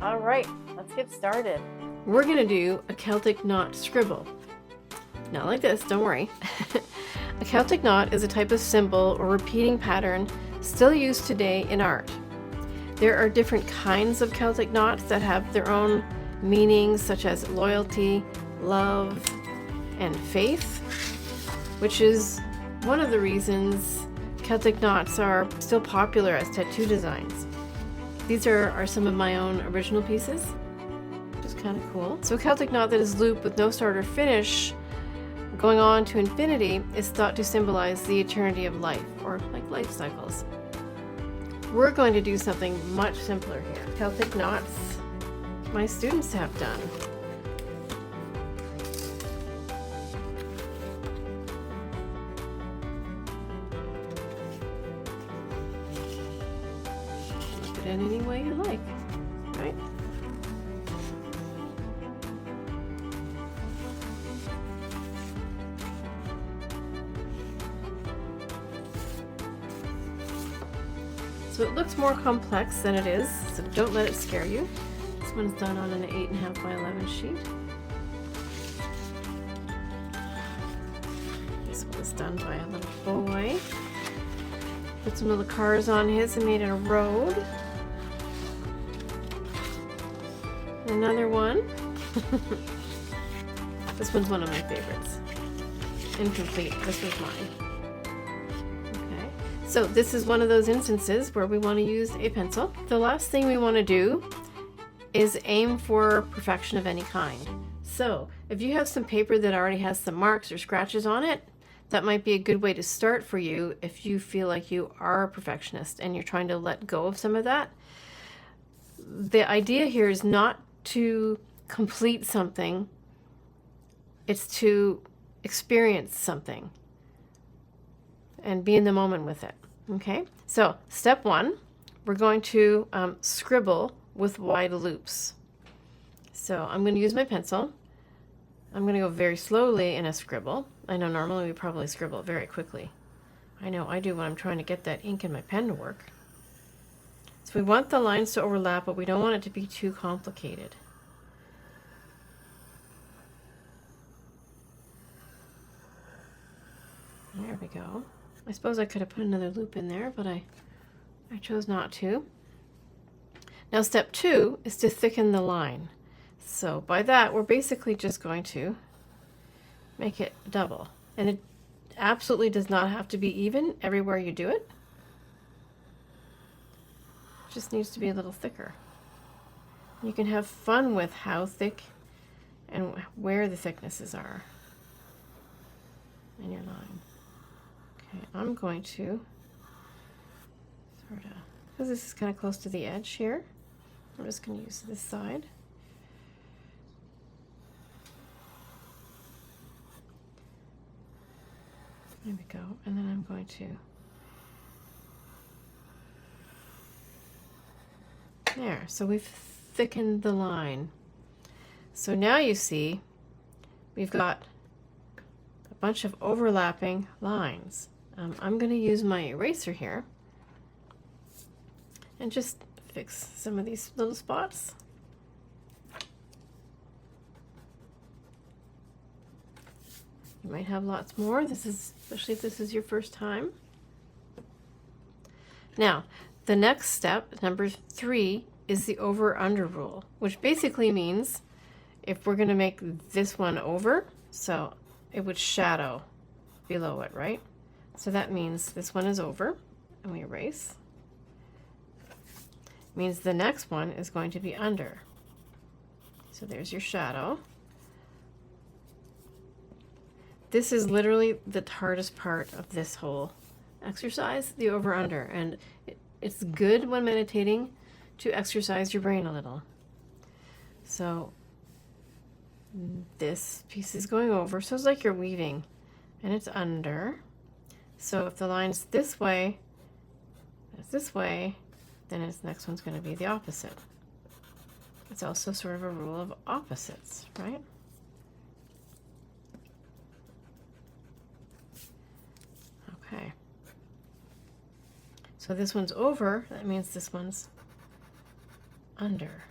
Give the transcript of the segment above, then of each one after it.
All right, let's get started. We're gonna do a Celtic knot scribble. Not like this, don't worry. A Celtic knot is a type of symbol or repeating pattern still used today in art. There are different kinds of Celtic knots that have their own meanings, such as loyalty, love, and faith, which is one of the reasons Celtic knots are still popular as tattoo designs. These are some of my own original pieces, which is kind of cool. So a Celtic knot that is looped with no start or finish going on to infinity is thought to symbolize the eternity of life, or like life cycles. We're going to do something much simpler here. Celtic knots my students have done. Look it in any way you like, right? So it looks more complex than it is, so don't let it scare you. This one's done on an 8.5 by 11 sheet. This one was done by a little boy. Put some little cars on his and made it a road. Another one. This one's one of my favorites. Incomplete. This was mine. So this is one of those instances where we want to use a pencil. The last thing we want to do is aim for perfection of any kind. So if you have some paper that already has some marks or scratches on it, that might be a good way to start for you if you feel like you are a perfectionist and you're trying to let go of some of that. The idea here is not to complete something, it's to experience something and be in the moment with it. Okay, so step one, we're going to scribble with wide loops. So I'm going to use my pencil. I'm going to go very slowly in a scribble. I know normally we probably scribble very quickly. I know I do when I'm trying to get that ink in my pen to work. So we want the lines to overlap, but we don't want it to be too complicated. There we go. I suppose I could have put another loop in there, but I chose not to. Now step two is to thicken the line. So by that, we're basically just going to make it double. And it absolutely does not have to be even everywhere you do it. It just needs to be a little thicker. You can have fun with how thick and where the thicknesses are in your line. Okay, I'm going to sort of, because this is kind of close to the edge here, I'm just going to use this side. There we go, and then I'm going to, there, so we've thickened the line. So now you see we've got a bunch of overlapping lines. I'm going to use my eraser here and just fix some of these little spots. You might have lots more. This is, especially if this is your first time. Now, the next step, number 3, is the over-under rule, which basically means if we're going to make this one over, so it would shadow below it, right? So that means this one is over, and we erase. Means the next one is going to be under. So there's your shadow. This is literally the hardest part of this whole exercise, the over-under, and it's good when meditating to exercise your brain a little. So this piece is going over, so it's like you're weaving, and it's under. So if the line's this way, it's this way, then its next one's going to be the opposite. It's also sort of a rule of opposites, right? Okay. So this one's over, that means this one's under.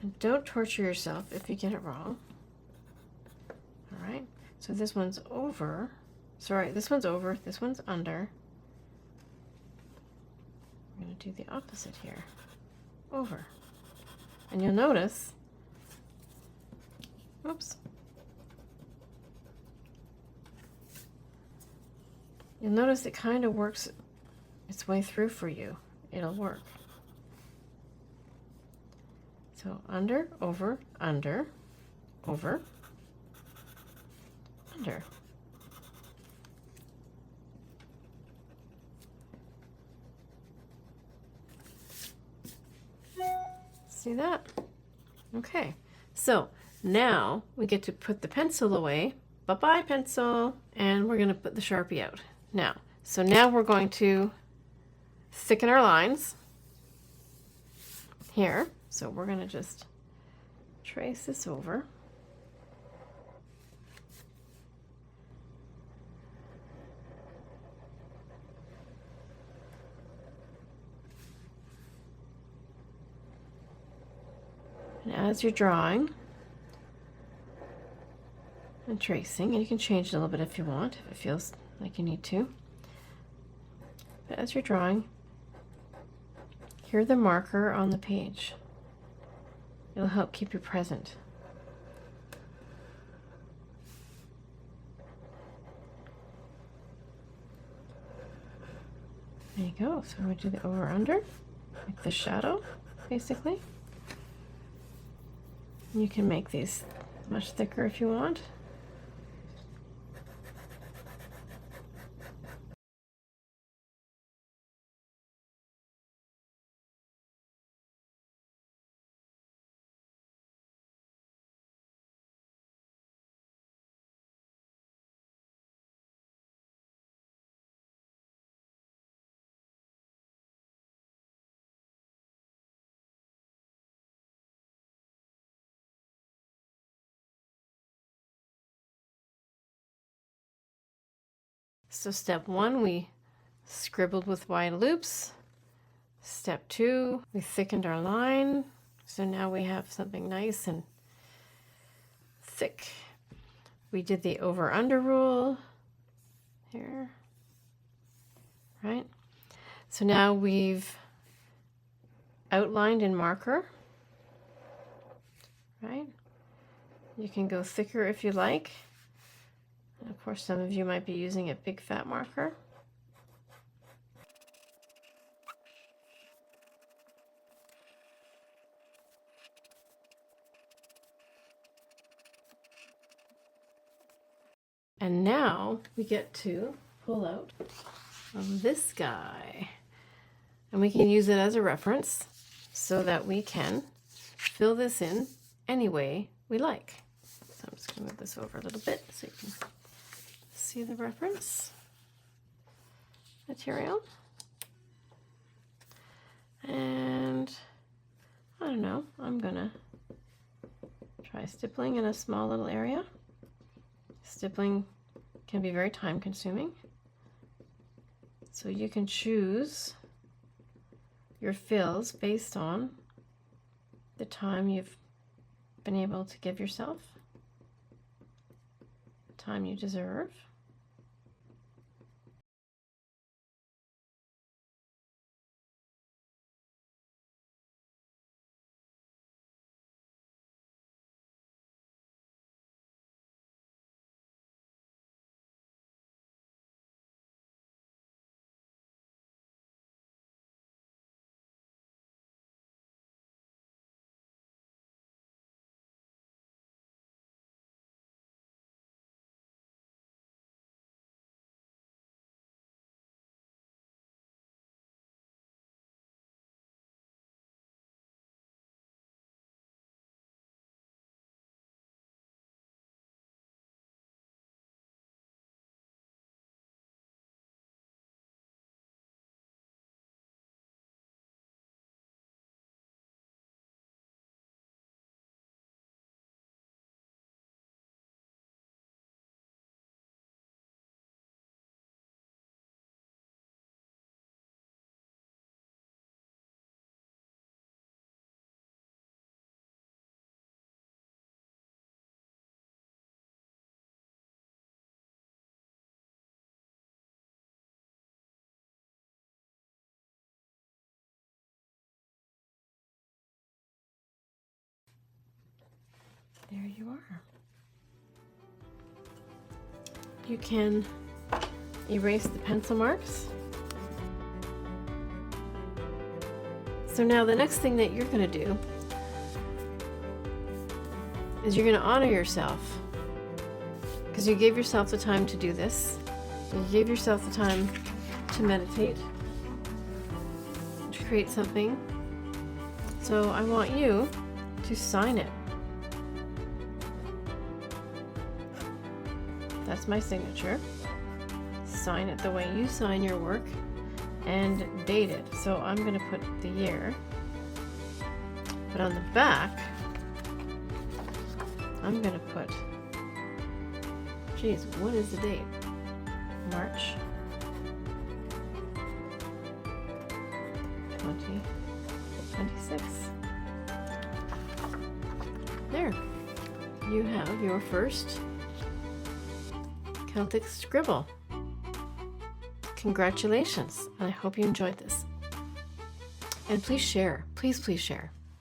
And don't torture yourself if you get it wrong. All right, so this one's over. Sorry, this one's over, this one's under. We're going to do the opposite here. Over. And you'll notice, oops. You'll notice it kind of works its way through for you. It'll work. So under, over, under, over, under. See that? Okay, so now we get to put the pencil away. Bye-bye, pencil. And we're going to put the Sharpie out. Now we're going to thicken our lines here. So we're going to just trace this over. And as you're drawing and tracing, and you can change it a little bit if you want, if it feels like you need to. But as you're drawing, hear the marker on the page. It'll help keep you present. There you go. So we do the over under, like the shadow, basically. You can make these much thicker if you want. So step 1, we scribbled with wide loops. Step 2, we thickened our line. So now we have something nice and thick. We did the over-under rule here, right? So now we've outlined in marker, right? You can go thicker if you like. And of course, some of you might be using a big fat marker. And now we get to pull out this guy. And we can use it as a reference so that we can fill this in any way we like. So I'm just going to move this over a little bit so you can see the reference material. And I don't know, I'm gonna try stippling in a small little area. Stippling can be very time consuming, so you can choose your fills based on the time you've been able to give yourself, the time you deserve. There you are. You can erase the pencil marks. So now the next thing that you're going to do is you're going to honor yourself, because you gave yourself the time to do this. You gave yourself the time to meditate, to create something. So I want you to sign it. That's my signature. Sign it the way you sign your work and date it. So I'm going to put the year. But on the back, I'm going to put, geez, what is the date? March 2026. There. You have your first Celtic Scribble. Congratulations. I hope you enjoyed this. And please share. Please share.